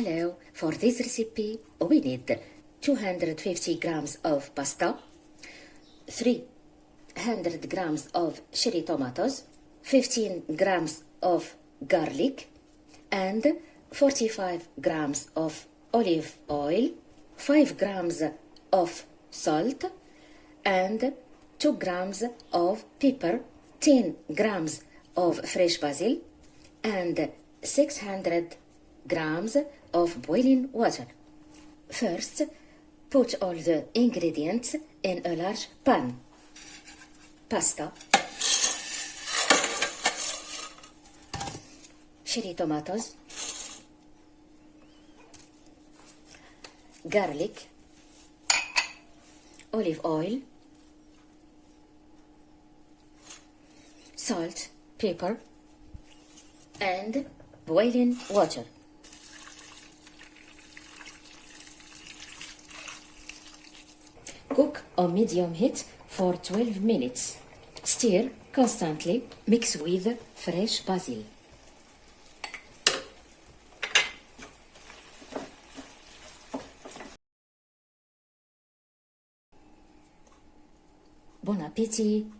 Hello, for this recipe we need 250 grams of pasta, 300 grams of cherry tomatoes, 15 grams of garlic, and 45 grams of olive oil, 5 grams of salt, and 2 grams of pepper, 10 grams of fresh basil, and 600 grams of boiling water. First, put all the ingredients in a large pan. Pasta, cherry tomatoes, garlic, olive oil, salt, pepper, and boiling water. Cook on medium heat for 12 minutes. Stir constantly. Mix with fresh basil. Bon appétit!